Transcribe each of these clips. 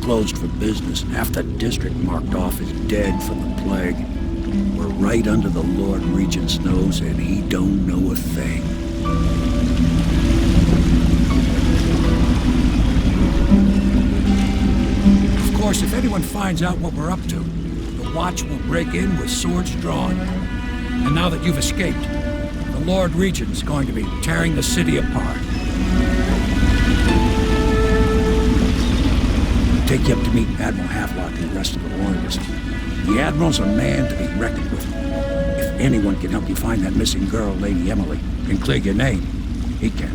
closed for business. Half the district marked off as dead from the plague. We're right under the Lord Regent's nose, and he don't know a thing. Of course, if anyone finds out what we're up to, the Watch will break in with swords drawn. And now that you've escaped, the Lord Regent's going to be tearing the city apart. I'll take you up to meet Admiral Havelock and the rest of the Loyalists. The Admiral's a man to be reckoned with. If anyone can help you find that missing girl, Lady Emily, and clear your name, he can.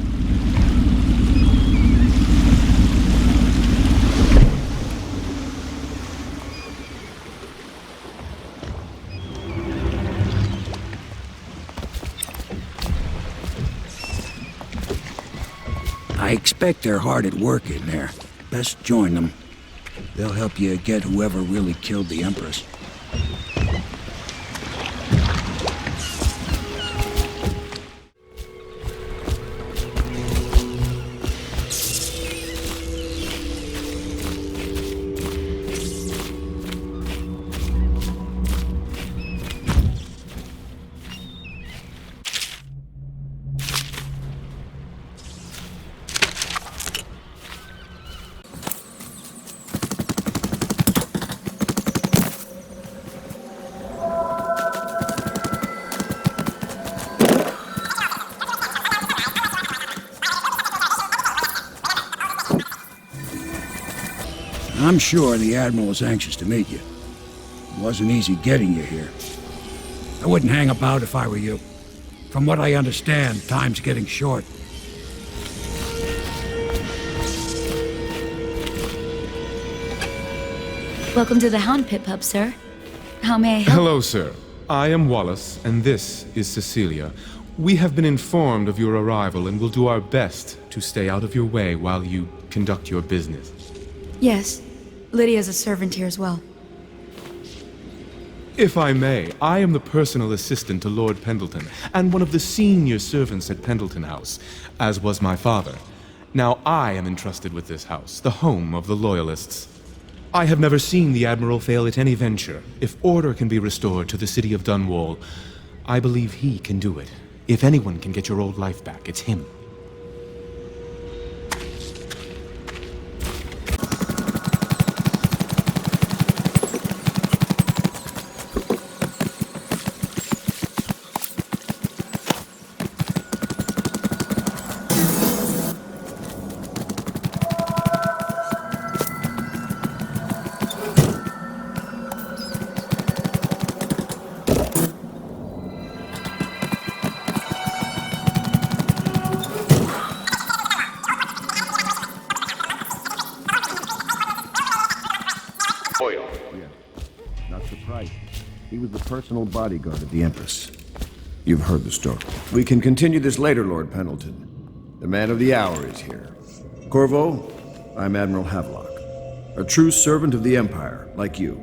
I expect they're hard at work in there. Best join them. They'll help you get whoever really killed the Empress. I'm sure the Admiral was anxious to meet you. It wasn't easy getting you here. I wouldn't hang about if I were you. From what I understand, time's getting short. Welcome to the Hound Pit Pub, sir. How may I help? Hello, sir. I am Wallace, and this is Cecilia. We have been informed of your arrival and will do our best to stay out of your way while you conduct your business. Yes. Lydia's a servant here as well. If I may, I am the personal assistant to Lord Pendleton, and one of the senior servants at Pendleton House, as was my father. Now I am entrusted with this house, the home of the Loyalists. I have never seen the Admiral fail at any venture. If order can be restored to the city of Dunwall, I believe he can do it. If anyone can get your old life back, it's him. Not surprised. He was the personal bodyguard of the Empress. You've heard the story. We can continue this later, Lord Pendleton. The man of the hour is here. Corvo, I'm Admiral Havelock. A true servant of the Empire, like you.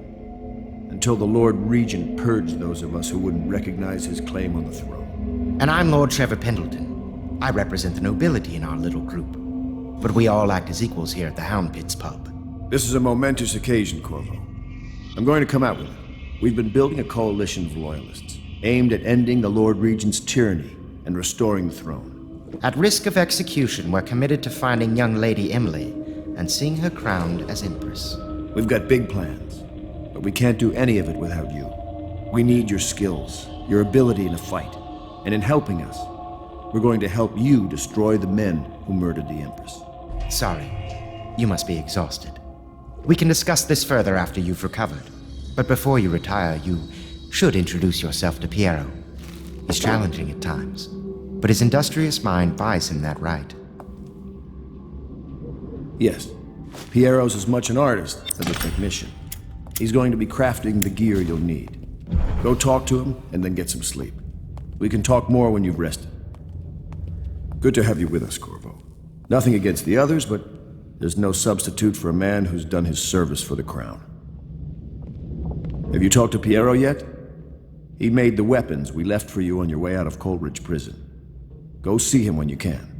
Until the Lord Regent purged those of us who wouldn't recognize his claim on the throne. And I'm Lord Trevor Pendleton. I represent the nobility in our little group. But we all act as equals here at the Hound Pits pub. This is a momentous occasion, Corvo. I'm going to come out with it. We've been building a coalition of loyalists, aimed at ending the Lord Regent's tyranny and restoring the throne. At risk of execution, we're committed to finding young Lady Emily and seeing her crowned as Empress. We've got big plans, but we can't do any of it without you. We need your skills, your ability in a fight, and in helping us, we're going to help you destroy the men who murdered the Empress. Sorry, you must be exhausted. We can discuss this further after you've recovered. But before you retire, you should introduce yourself to Piero. He's challenging at times, but his industrious mind buys him that right. Yes, Piero's as much an artist as a technician. He's going to be crafting the gear you'll need. Go talk to him, and then get some sleep. We can talk more when you've rested. Good to have you with us, Corvo. Nothing against the others, but there's no substitute for a man who's done his service for the crown. Have you talked to Piero yet? He made the weapons we left for you on your way out of Coleridge Prison. Go see him when you can.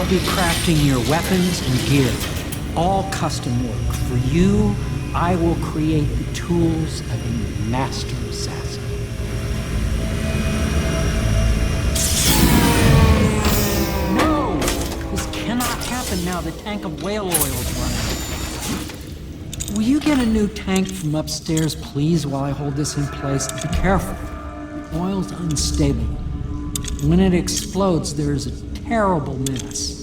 I'll be crafting your weapons and gear. All custom work. For you, I will create the tools of a master assassin. No! This cannot happen now. The tank of whale oil is running. Will you get a new tank from upstairs, please, while I hold this in place? Be careful. The oil's unstable. When it explodes, there's a terrible mess.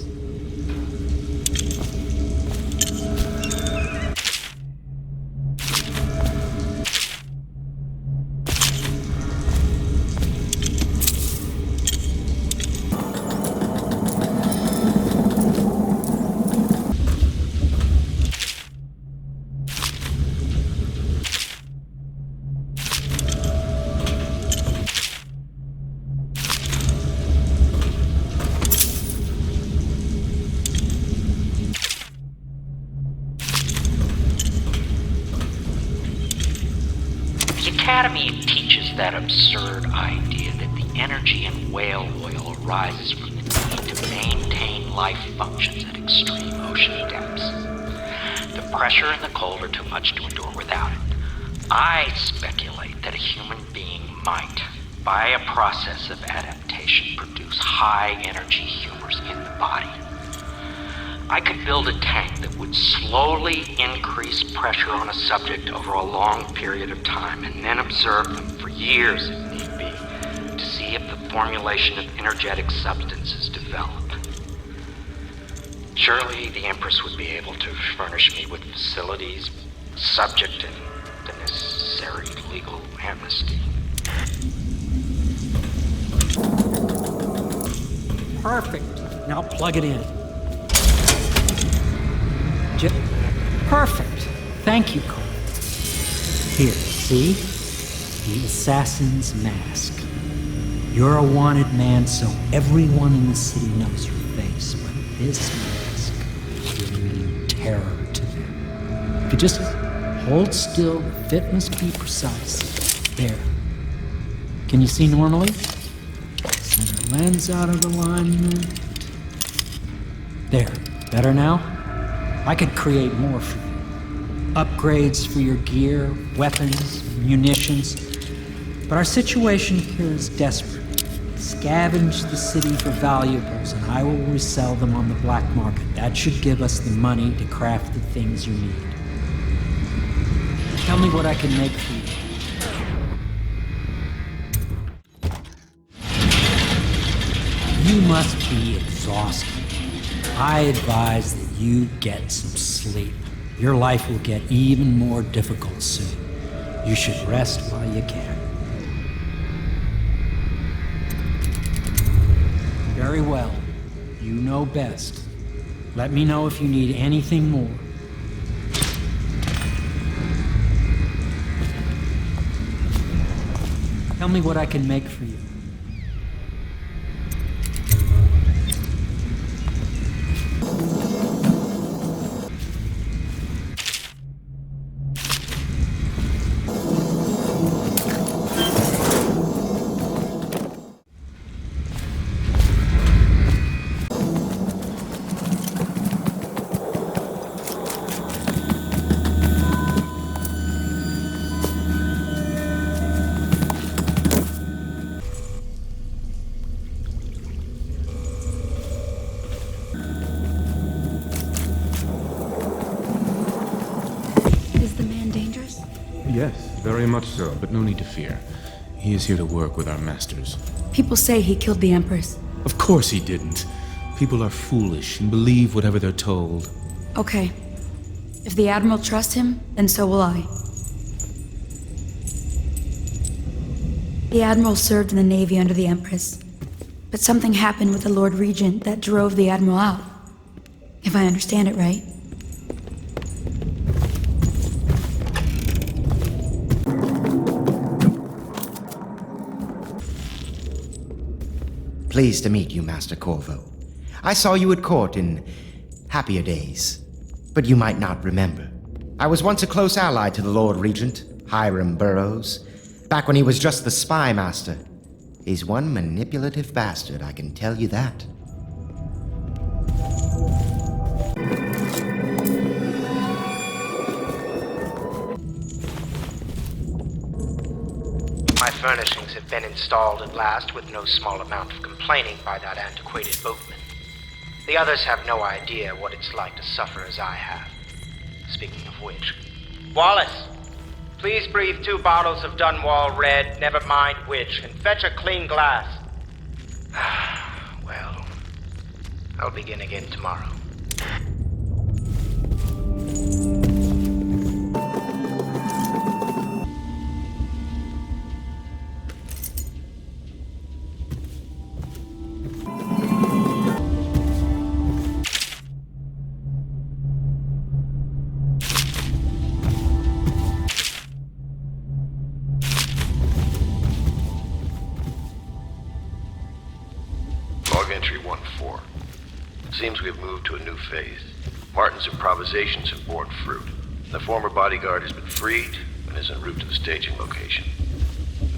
The Academy teaches that absurd idea that the energy in whale oil arises from the need to maintain life functions at extreme ocean depths. The pressure and the cold are too much to endure without it. I speculate that a human being might, by a process of adaptation, produce high-energy humors in the body. I could build a tank that would slowly increase pressure on a subject over a long period of time and then observe them for years if need be to see if the formulation of energetic substances develop. Surely the Empress would be able to furnish me with facilities subject to the necessary legal amnesty. Perfect. Now plug it in. Perfect. Thank you, Cole. Here, see? The assassin's mask. You're a wanted man, so everyone in the city knows your face, but this mask will mean terror to them. If you just hold still, the fit must be precise. There. Can you see normally? Center lens out of alignment. There. Better now? I could create more for you. Upgrades for your gear, weapons, munitions. But our situation here is desperate. Scavenge the city for valuables, and I will resell them on the black market. That should give us the money to craft the things you need. Tell me what I can make for you. You must be exhausted. I advise that you get some sleep. Your life will get even more difficult soon. You should rest while you can. Very well. You know best. Let me know if you need anything more. Tell me what I can make for you. Yes, very much so, but no need to fear. He is here to work with our masters. People say he killed the Empress. Of course he didn't. People are foolish and believe whatever they're told. Okay. If the Admiral trusts him, then so will I. The Admiral served in the Navy under the Empress. But something happened with the Lord Regent that drove the Admiral out. If I understand it right. Pleased to meet you, Master Corvo. I saw you at court in happier days, but you might not remember. I was once a close ally to the Lord Regent, Hiram Burroughs, back when he was just the spy master. He's one manipulative bastard, I can tell you that. furnishings have been installed at last with no small amount of complaining by that antiquated boatman. The others have no idea what it's like to suffer as I have. Speaking of which, Wallace, please breathe 2 bottles of Dunwall Red, never mind which, and fetch a clean glass. Well, I'll begin again tomorrow. Log entry 1-4. Seems we have moved to a new phase. Martin's improvisations have borne fruit. The former bodyguard has been freed and is en route to the staging location.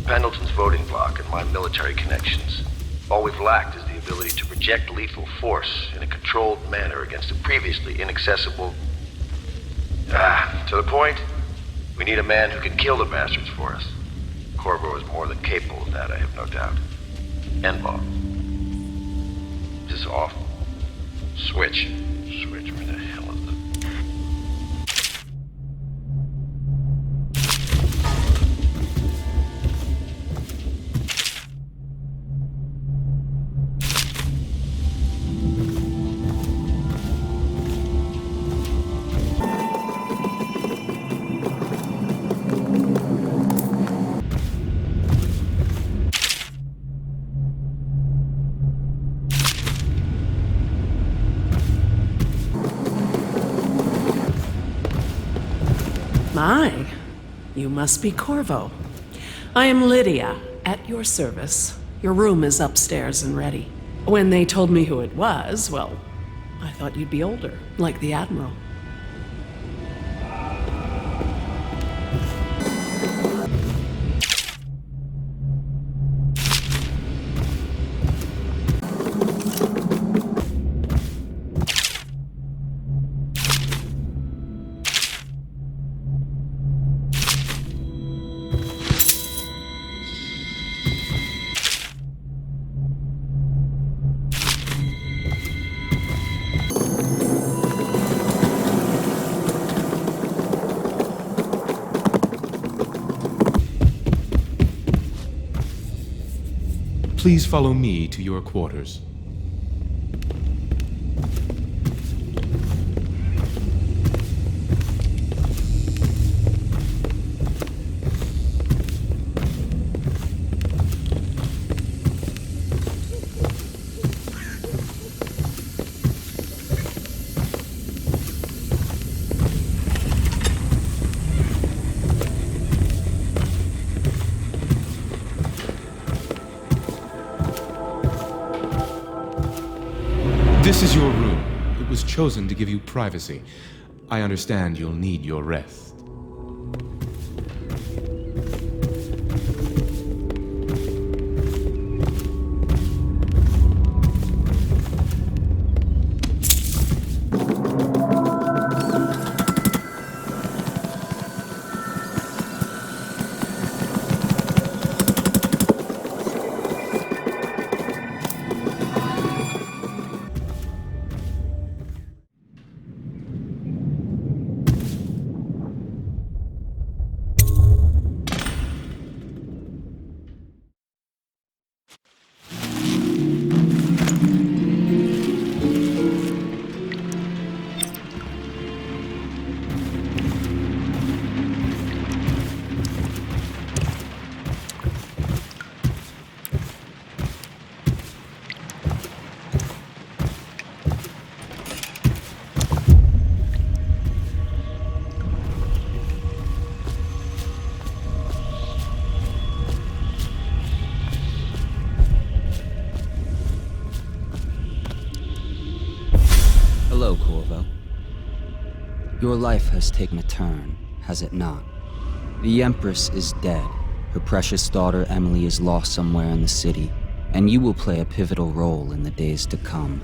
Pendleton's voting block and my military connections. All we've lacked is the ability to project lethal force in a controlled manner against a previously inaccessible... to the point, we need a man who can kill the bastards for us. Corvo is more than capable of that, I have no doubt. N-Ball. This is off. Switch. Switch, where the hell is it? My, you must be Corvo. I am Lydia, at your service. Your room is upstairs and ready. When they told me who it was, well, I thought you'd be older, like the Admiral. Please follow me to your quarters. This is your room. It was chosen to give you privacy. I understand you'll need your rest. Hello, Corvo. Your life has taken a turn, has it not? The Empress is dead. Her precious daughter Emily is lost somewhere in the city, and you will play a pivotal role in the days to come.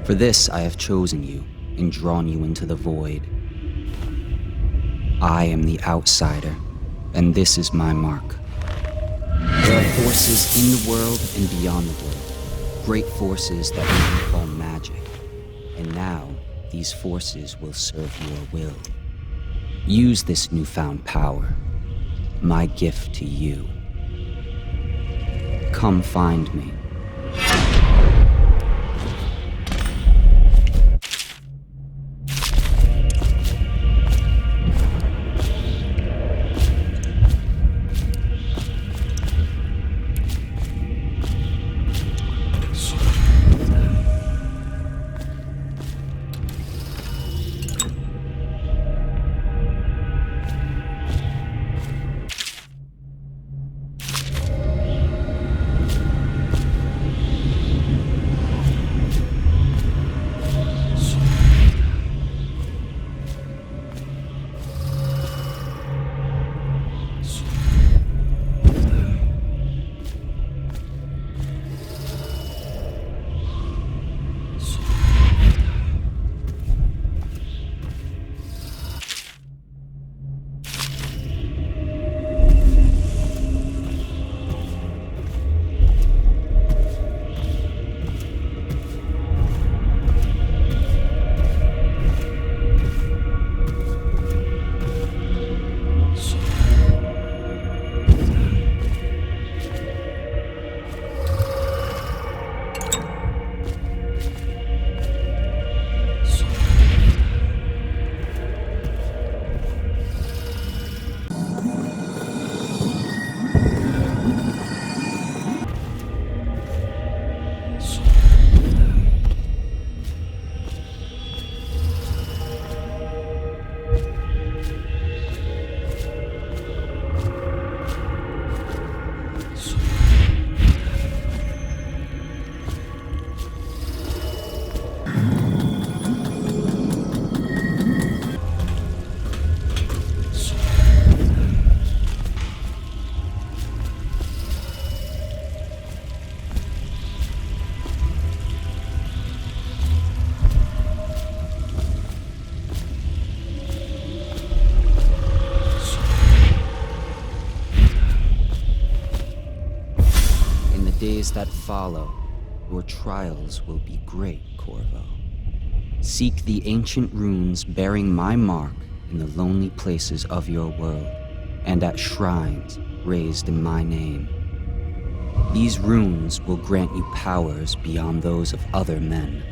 For this, I have chosen you and drawn you into the void. I am the outsider, and this is my mark. There are forces in the world and beyond the world. Great forces that we can call magic. And now, these forces will serve your will. Use this newfound power. My gift to you. Come find me. Days that follow, your trials will be great, Corvo. Seek the ancient runes bearing my mark in the lonely places of your world, and at shrines raised in my name. These runes will grant you powers beyond those of other men.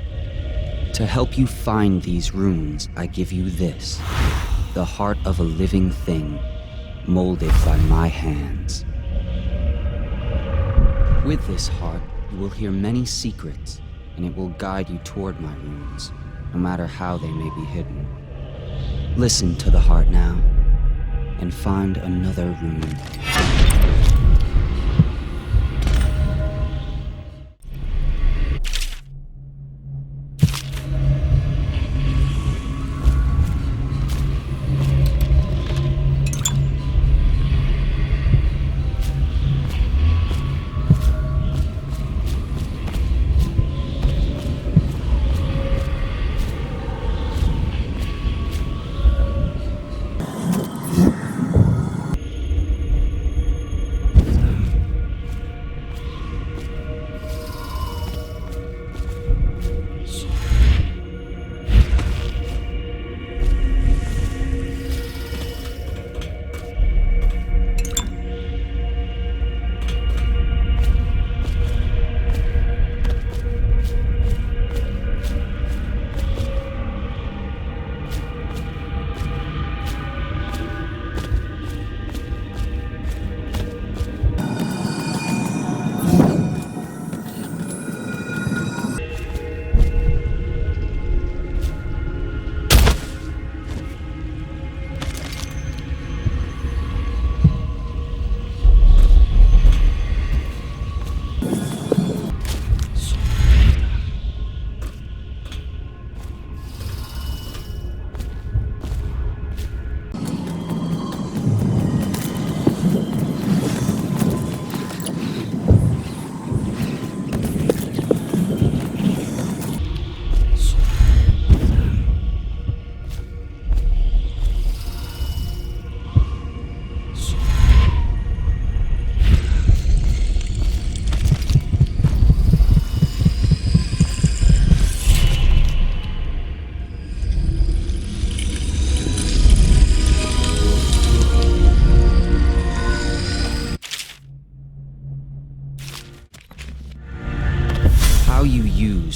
To help you find these runes, I give you this, the heart of a living thing, molded by my hands. With this heart, you will hear many secrets, and it will guide you toward my runes, no matter how they may be hidden. Listen to the heart now, and find another rune.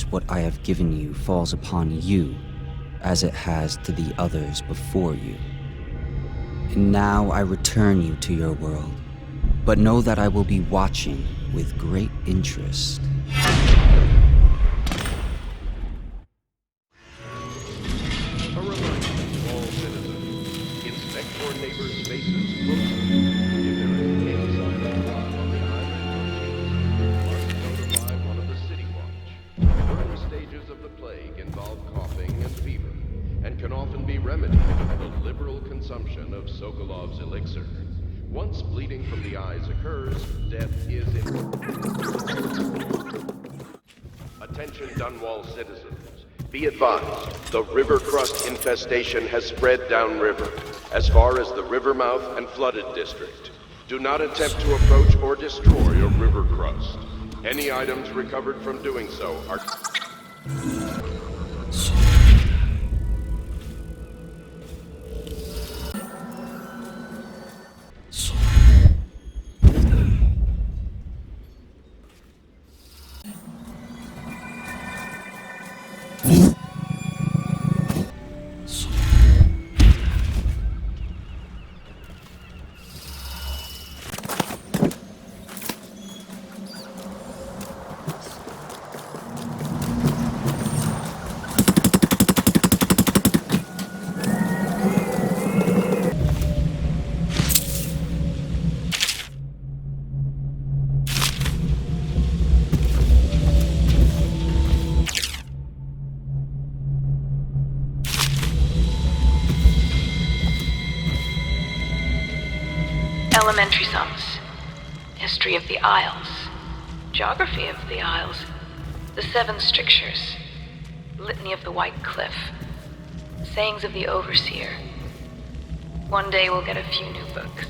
what I have given you falls upon you, as it has to the others before you. And now I return you to your world, but know that I will be watching with great interest. A reminder to all citizens, inspect your neighbors' faces closely. If there is any sign of blood on the island, must notify one of the city watch. Early stages of the plague involve coughing and fever, and can often be remedied with the liberal consumption of Sokolov's elixir. Once bleeding from the eyes occurs, death is Attention Dunwall citizens. Be advised, the river crust infestation has spread downriver, as far as the river mouth and flooded district. Do not attempt to approach or destroy a river crust. Any items recovered from doing so are... Elementary sums, history of the Isles, geography of the Isles, the Seven Strictures, litany of the White Cliff, sayings of the Overseer. One day we'll get a few new books.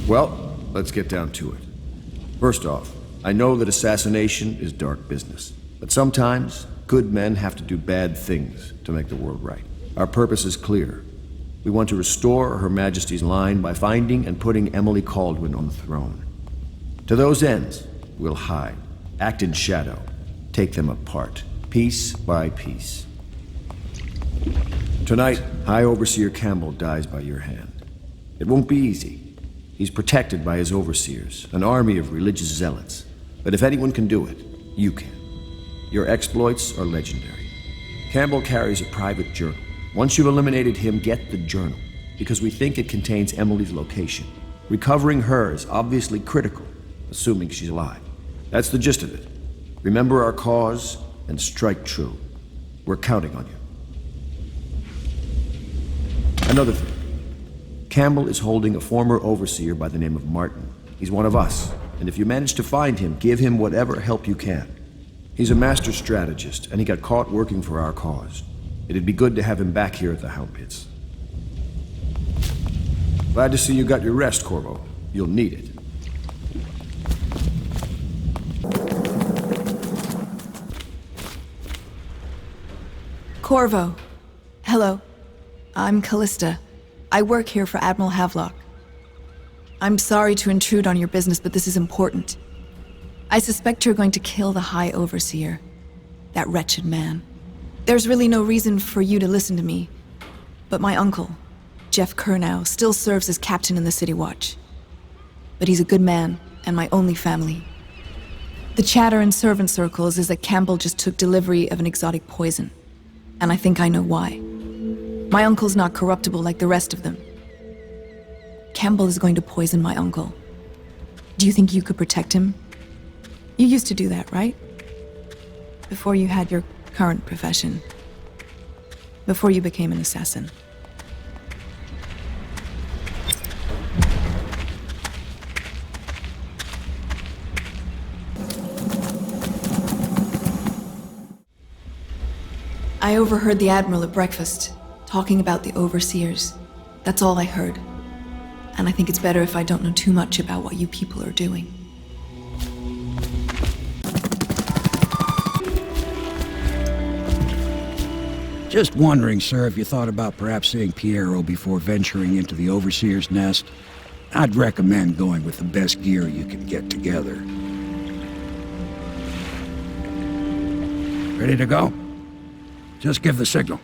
Well, let's get down to it. First off, I know that assassination is dark business, but sometimes good men have to do bad things to make the world right. Our purpose is clear. We want to restore Her Majesty's line by finding and putting Emily Kaldwin on the throne. To those ends, we'll hide, act in shadow, take them apart, piece by piece. Tonight, High Overseer Campbell dies by your hand. It won't be easy. He's protected by his overseers, an army of religious zealots. But if anyone can do it, you can. Your exploits are legendary. Campbell carries a private journal. Once you've eliminated him, get the journal, because we think it contains Emily's location. Recovering her is obviously critical, assuming she's alive. That's the gist of it. Remember our cause and strike true. We're counting on you. Another thing. Campbell is holding a former overseer by the name of Martin. He's one of us, and if you manage to find him, give him whatever help you can. He's a master strategist, and he got caught working for our cause. It'd be good to have him back here at the Hound Pits. Glad to see you got your rest, Corvo. You'll need it. Corvo. Hello. I'm Callista. I work here for Admiral Havelock. I'm sorry to intrude on your business, but this is important. I suspect you're going to kill the High Overseer. That wretched man. There's really no reason for you to listen to me, but my uncle, Jeff Kernow, still serves as captain in the City Watch. But he's a good man, and my only family. The chatter in servant circles is that Campbell just took delivery of an exotic poison, and I think I know why. My uncle's not corruptible like the rest of them. Campbell is going to poison my uncle. Do you think you could protect him? You used to do that, right? Before you had your current profession. Before you became an assassin. I overheard the Admiral at breakfast, talking about the Overseers. That's all I heard. And I think it's better if I don't know too much about what you people are doing. Just wondering, sir, if you thought about perhaps seeing Piero before venturing into the Overseer's nest. I'd recommend going with the best gear you can get together. Ready to go? Just give the signal.